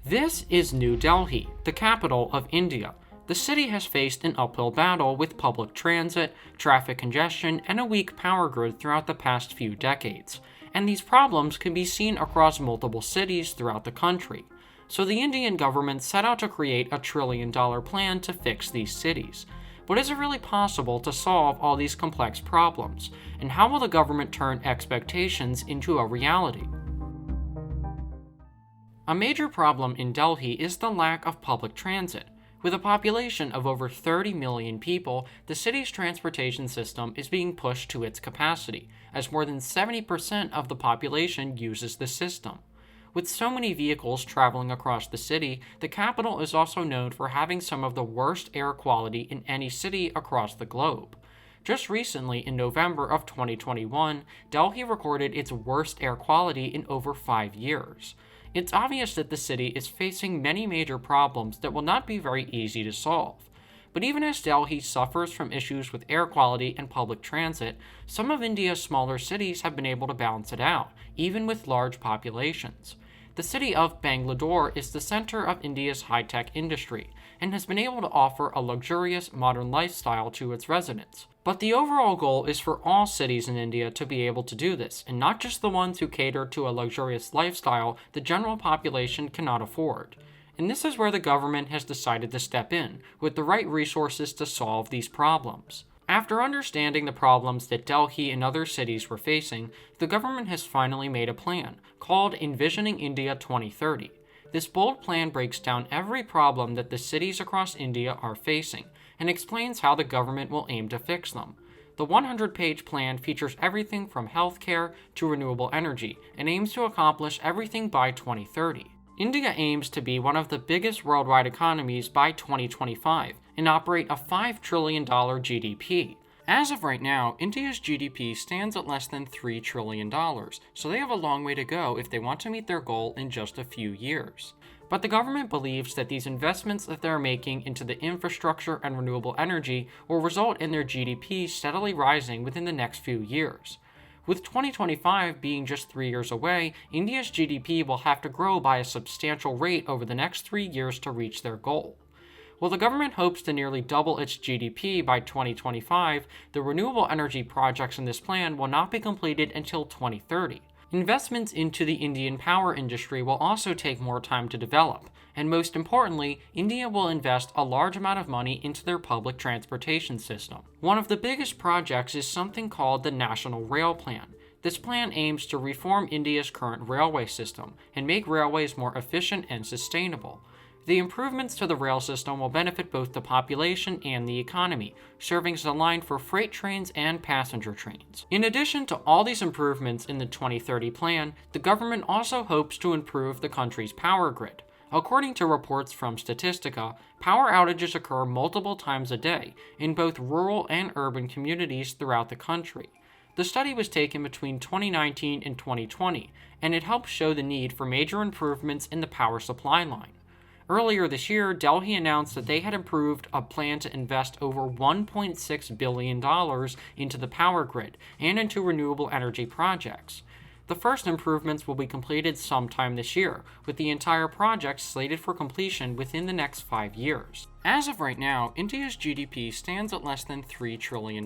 This is New Delhi, the capital of India. The city has faced an uphill battle with public transit, traffic congestion, and a weak power grid throughout the past few decades. And these problems can be seen across multiple cities throughout the country. So the Indian government set out to create a $1 trillion plan to fix these cities. But is it really possible to solve all these complex problems? And how will the government turn expectations into a reality? A major problem in Delhi is the lack of public transit. With a population of over 30 million people, the city's transportation system is being pushed to its capacity, as more than 70% of the population uses the system. With so many vehicles traveling across the city, the capital is also known for having some of the worst air quality in any city across the globe. Just recently, in November of 2021, Delhi recorded its worst air quality in over 5 years. It's obvious that the city is facing many major problems that will not be very easy to solve. But even as Delhi suffers from issues with air quality and public transit, some of India's smaller cities have been able to balance it out, even with large populations. The city of Bangalore is the center of India's high-tech industry, and has been able to offer a luxurious, modern lifestyle to its residents. But the overall goal is for all cities in India to be able to do this, and not just the ones who cater to a luxurious lifestyle the general population cannot afford. And this is where the government has decided to step in, with the right resources to solve these problems. After understanding the problems that Delhi and other cities were facing, the government has finally made a plan, called Envisioning India 2030. This bold plan breaks down every problem that the cities across India are facing, and explains how the government will aim to fix them. The 100-page plan features everything from healthcare to renewable energy, and aims to accomplish everything by 2030. India aims to be one of the biggest worldwide economies by 2025, and operate a $5 trillion GDP. As of right now, India's GDP stands at less than $3 trillion, so they have a long way to go if they want to meet their goal in just a few years. But the government believes that these investments that they're making into the infrastructure and renewable energy will result in their GDP steadily rising within the next few years. With 2025 being just 3 years away, India's GDP will have to grow by a substantial rate over the next 3 years to reach their goal. While the government hopes to nearly double its GDP by 2025, the renewable energy projects in this plan will not be completed until 2030. Investments into the Indian power industry will also take more time to develop, and most importantly, India will invest a large amount of money into their public transportation system. One of the biggest projects is something called the National Rail Plan. This plan aims to reform India's current railway system and make railways more efficient and sustainable. The improvements to the rail system will benefit both the population and the economy, serving as a line for freight trains and passenger trains. In addition to all these improvements in the 2030 plan, the government also hopes to improve the country's power grid. According to reports from Statistica, power outages occur multiple times a day in both rural and urban communities throughout the country. The study was taken between 2019 and 2020, and it helps show the need for major improvements in the power supply line. Earlier this year, Delhi announced that they had approved a plan to invest over $1.6 billion into the power grid and into renewable energy projects. The first improvements will be completed sometime this year, with the entire project slated for completion within the next 5 years. As of right now, India's GDP stands at less than $3 trillion,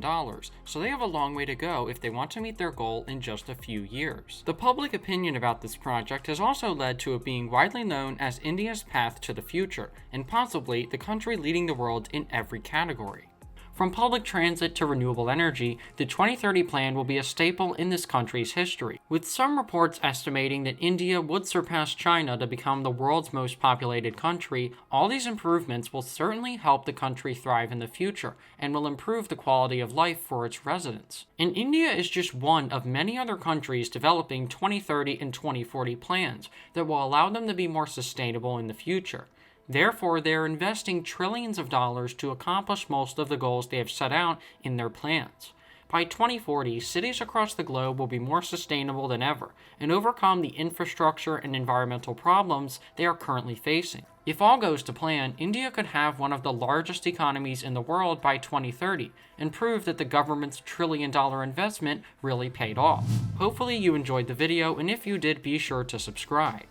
so they have a long way to go if they want to meet their goal in just a few years. The public opinion about this project has also led to it being widely known as India's path to the future, and possibly the country leading the world in every category. From public transit to renewable energy, the 2030 plan will be a staple in this country's history, with some reports estimating that India would surpass China to become the world's most populated country. All these improvements will certainly help the country thrive in the future, and will improve the quality of life for its residents. And India is just one of many other countries developing 2030 and 2040 plans that will allow them to be more sustainable in the future. Therefore, they are investing trillions of dollars to accomplish most of the goals they have set out in their plans. By 2040, cities across the globe will be more sustainable than ever and overcome the infrastructure and environmental problems they are currently facing. If all goes to plan, India could have one of the largest economies in the world by 2030 and prove that the government's $1 trillion investment really paid off. Hopefully you enjoyed the video, and if you did, be sure to subscribe.